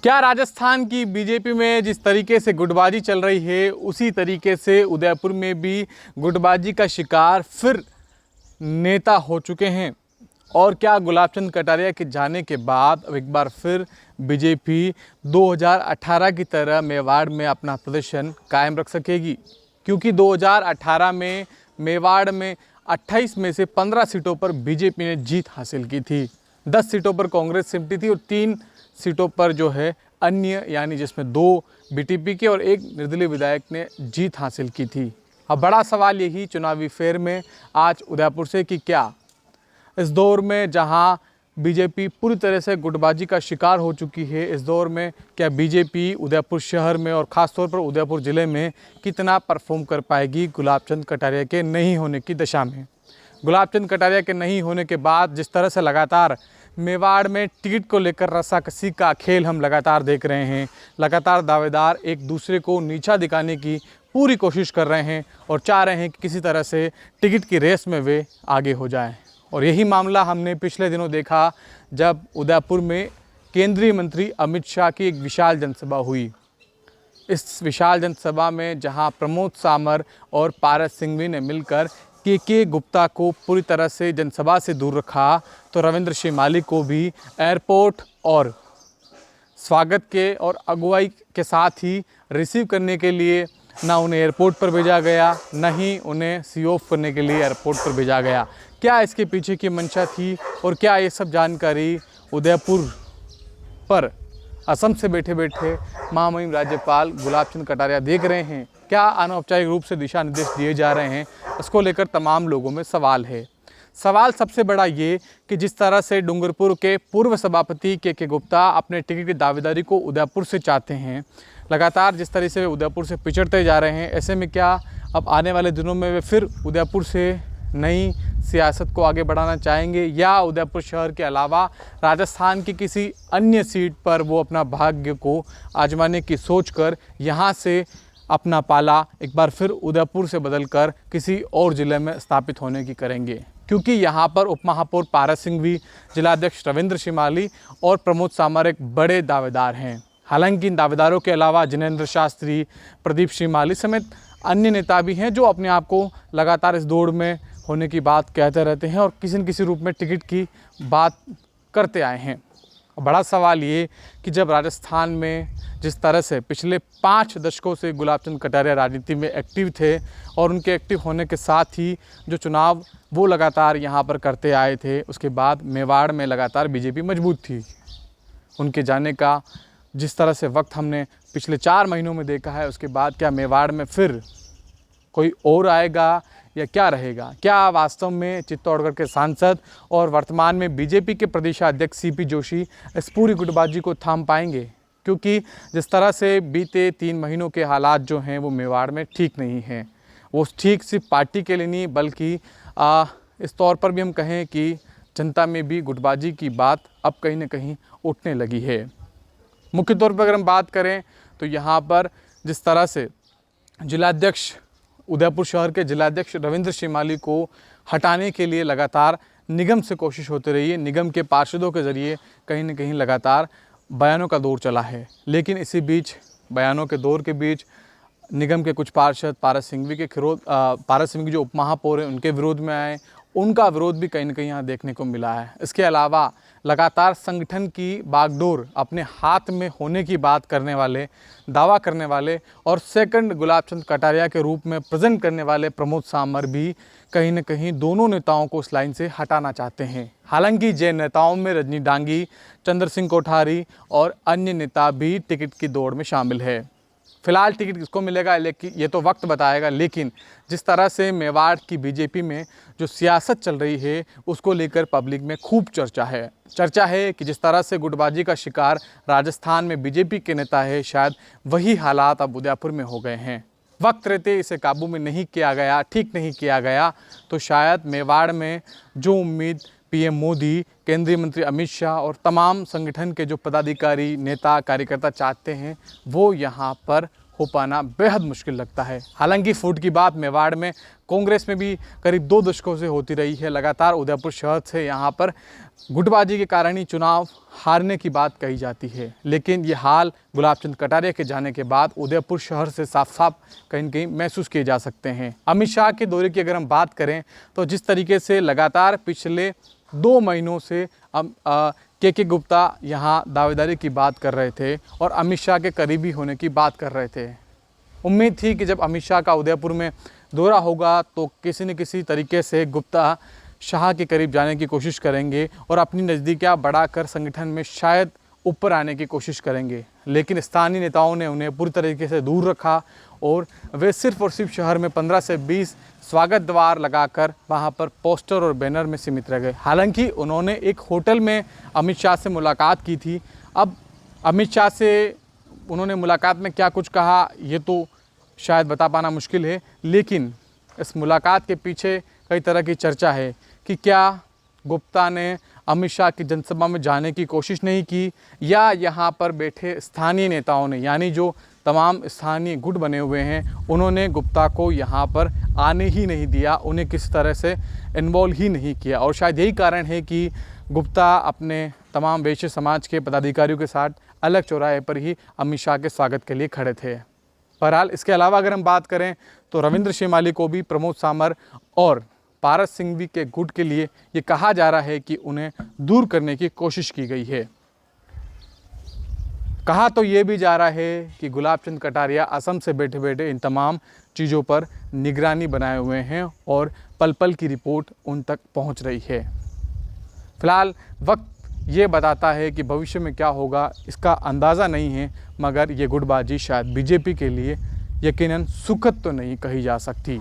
क्या राजस्थान की बीजेपी में जिस तरीके से गुटबाजी चल रही है उसी तरीके से उदयपुर में भी गुटबाजी का शिकार फिर नेता हो चुके हैं? और क्या गुलाब चंद कटारिया के जाने के बाद अब एक बार फिर बीजेपी 2018 की तरह मेवाड़ में अपना प्रदर्शन कायम रख सकेगी? क्योंकि 2018 में मेवाड़ में 28 में से 15 सीटों पर बीजेपी ने जीत हासिल की थी। 10 सीटों पर कांग्रेस सिमटी थी और 3 सीटों पर जो है अन्य, यानी जिसमें 2 बीटीपी के और 1 निर्दलीय विधायक ने जीत हासिल की थी। अब बड़ा सवाल यही चुनावी फेर में आज उदयपुर से कि क्या इस दौर में जहां बीजेपी पूरी तरह से गुटबाजी का शिकार हो चुकी है, इस दौर में क्या बीजेपी उदयपुर शहर में और ख़ास तौर पर उदयपुर ज़िले में कितना परफॉर्म कर पाएगी गुलाब चंद कटारिया के नहीं होने की दशा में? गुलाब चंद कटारिया के नहीं होने के बाद जिस तरह से लगातार मेवाड़ में टिकट को लेकर रस्साकसी का खेल हम लगातार देख रहे हैं, लगातार दावेदार एक दूसरे को नीचा दिखाने की पूरी कोशिश कर रहे हैं और चाह रहे हैं कि किसी तरह से टिकट की रेस में वे आगे हो जाएं। और यही मामला हमने पिछले दिनों देखा जब उदयपुर में केंद्रीय मंत्री अमित शाह की एक विशाल जनसभा हुई। इस विशाल जनसभा में जहां प्रमोद सामर और पारस सिंघवी ने मिलकर के गुप्ता को पूरी तरह से जनसभा से दूर रखा, तो रविंद्र श्रीमाली को भी एयरपोर्ट और स्वागत के और अगुवाई के साथ ही रिसीव करने के लिए ना उन्हें एयरपोर्ट पर भेजा गया, ना ही उन्हें सी ऑफ करने के लिए एयरपोर्ट पर भेजा गया। क्या इसके पीछे की मंशा थी और क्या ये सब जानकारी उदयपुर पर असम से बैठे बैठे महामहिम राज्यपाल गुलाब चंद कटारिया देख रहे हैं? क्या अनौपचारिक रूप से दिशा निर्देश दिए जा रहे हैं? इसको लेकर तमाम लोगों में सवाल है। सवाल सबसे बड़ा ये कि जिस तरह से डूंगरपुर के पूर्व सभापति के गुप्ता अपने टिकट की दावेदारी को उदयपुर से चाहते हैं, लगातार जिस तरह से वे उदयपुर से पिछड़ते जा रहे हैं, ऐसे में क्या अब आने वाले दिनों में वे फिर उदयपुर से नई सियासत को आगे बढ़ाना चाहेंगे या उदयपुर शहर के अलावा राजस्थान की किसी अन्य सीट पर वो अपना भाग्य को आजमाने की सोचकर यहाँ से अपना पाला एक बार फिर उदयपुर से बदलकर किसी और ज़िले में स्थापित होने की करेंगे? क्योंकि यहाँ पर उपमहापौर पारस सिंघवी, जिलाध्यक्ष रविंद्र श्रीमाली और प्रमोद सामर एक बड़े दावेदार हैं। हालांकि इन दावेदारों के अलावा जिनेंद्र शास्त्री, प्रदीप श्रीमाली समेत अन्य नेता भी हैं जो अपने आप को लगातार इस दौड़ में होने की बात कहते रहते हैं और किसी न किसी रूप में टिकट की बात करते आए हैं। बड़ा सवाल ये कि जब राजस्थान में जिस तरह से पिछले 5 दशकों से गुलाब चंद कटारिया राजनीति में एक्टिव थे और उनके एक्टिव होने के साथ ही जो चुनाव वो लगातार यहाँ पर करते आए थे, उसके बाद मेवाड़ में लगातार बीजेपी मजबूत थी। उनके जाने का जिस तरह से वक्त हमने पिछले 4 महीनों में देखा है, उसके बाद क्या मेवाड़ में फिर कोई और आएगा या क्या रहेगा? क्या वास्तव में चित्तौड़गढ़ के सांसद और वर्तमान में बीजेपी के प्रदेशाध्यक्ष सीपी जोशी इस पूरी गुटबाजी को थाम पाएंगे? क्योंकि जिस तरह से बीते 3 महीनों के हालात जो हैं वो मेवाड़ में ठीक नहीं हैं। वो ठीक सिर्फ पार्टी के लिए नहीं बल्कि इस तौर पर भी हम कहें कि जनता में भी गुटबाजी की बात अब कहीं ना कहीं उठने लगी है। मुख्य तौर पर अगर हम बात करें तो यहाँ पर जिस तरह से जिलाध्यक्ष उदयपुर शहर के जिलाध्यक्ष रविंद्र श्रीमाली को हटाने के लिए लगातार निगम से कोशिश होती रही है, निगम के पार्षदों के ज़रिए कहीं न कहीं लगातार बयानों का दौर चला है। लेकिन इसी बीच बयानों के दौर के बीच निगम के कुछ पार्षद पारस सिंघवी जो उपमहापौर हैं उनके विरोध में आए, उनका विरोध भी कहीं न कहीं यहाँ देखने को मिला है। इसके अलावा लगातार संगठन की बागडोर अपने हाथ में होने की बात करने वाले, दावा करने वाले और सेकंड गुलाब चंद कटारिया के रूप में प्रेजेंट करने वाले प्रमोद सामर भी कहीं न कहीं दोनों नेताओं को इस लाइन से हटाना चाहते हैं। हालांकि जिन नेताओं में रजनी डांगी, चंद्र सिंह कोठारी और अन्य नेता भी टिकट की दौड़ में शामिल है। फिलहाल टिकट किसको मिलेगा लेकिन ये तो वक्त बताएगा। लेकिन जिस तरह से मेवाड़ की बीजेपी में जो सियासत चल रही है उसको लेकर पब्लिक में खूब चर्चा है कि जिस तरह से गुटबाजी का शिकार राजस्थान में बीजेपी के नेता है, शायद वही हालात अब उदयपुर में हो गए हैं। वक्त रहते इसे काबू में नहीं किया गया, ठीक नहीं किया गया तो शायद मेवाड़ में जो उम्मीद पीएम मोदी, केंद्रीय मंत्री अमित शाह और तमाम संगठन के जो पदाधिकारी, नेता, कार्यकर्ता चाहते हैं वो यहाँ पर हो पाना बेहद मुश्किल लगता है। हालांकि फूट की बात मेवाड़ में कांग्रेस में भी करीब 2 दशकों से होती रही है। लगातार उदयपुर शहर से यहाँ पर गुटबाजी के कारण ही चुनाव हारने की बात कही जाती है, लेकिन ये हाल गुलाब चंद कटारिया के जाने के बाद उदयपुर शहर से साफ साफ कहीं न कहीं महसूस किए जा सकते हैं। अमित शाह के दौरे की अगर हम बात करें तो जिस तरीके से लगातार पिछले 2 महीनों से के गुप्ता यहाँ दावेदारी की बात कर रहे थे और अमित शाह के करीबी होने की बात कर रहे थे। उम्मीद थी कि जब अमित शाह का उदयपुर में दौरा होगा तो किसी न किसी तरीके से गुप्ता शाह के करीब जाने की कोशिश करेंगे और अपनी नज़दीकियाँ बढ़ाकर संगठन में शायद ऊपर आने की कोशिश करेंगे, लेकिन स्थानीय नेताओं ने उन्हें पूरी तरीके से दूर रखा और वे सिर्फ और सिर्फ शहर में 15 से 20 स्वागत द्वार लगाकर वहां पर पोस्टर और बैनर में सीमित रह गए। हालांकि उन्होंने एक होटल में अमित शाह से मुलाकात की थी। अब अमित शाह से उन्होंने मुलाकात में क्या कुछ कहा ये तो शायद बता पाना मुश्किल है, लेकिन इस मुलाकात के पीछे कई तरह की चर्चा है कि क्या गुप्ता ने अमित शाह की जनसभा में जाने की कोशिश नहीं की या यहाँ पर बैठे स्थानीय नेताओं ने, यानी जो तमाम स्थानीय गुट बने हुए हैं, उन्होंने गुप्ता को यहाँ पर आने ही नहीं दिया, उन्हें किसी तरह से इन्वॉल्व ही नहीं किया। और शायद यही कारण है कि गुप्ता अपने तमाम वैश्य समाज के पदाधिकारियों के साथ अलग चौराहे पर ही अमित शाह के स्वागत के लिए खड़े थे। बहरहाल इसके अलावा अगर हम बात करें तो रविंद्र शेमाली को भी प्रमोद सामर और पारस सिंघवी के गुट के लिए ये कहा जा रहा है कि उन्हें दूर करने की कोशिश की गई है। कहा तो ये भी जा रहा है कि गुलाब चंद कटारिया असम से बैठे बैठे इन तमाम चीज़ों पर निगरानी बनाए हुए हैं और पल पल की रिपोर्ट उन तक पहुंच रही है। फिलहाल वक्त ये बताता है कि भविष्य में क्या होगा इसका अंदाज़ा नहीं है, मगर ये गुटबाजी शायद बीजेपी के लिए यकीनन सुखद तो नहीं कही जा सकती।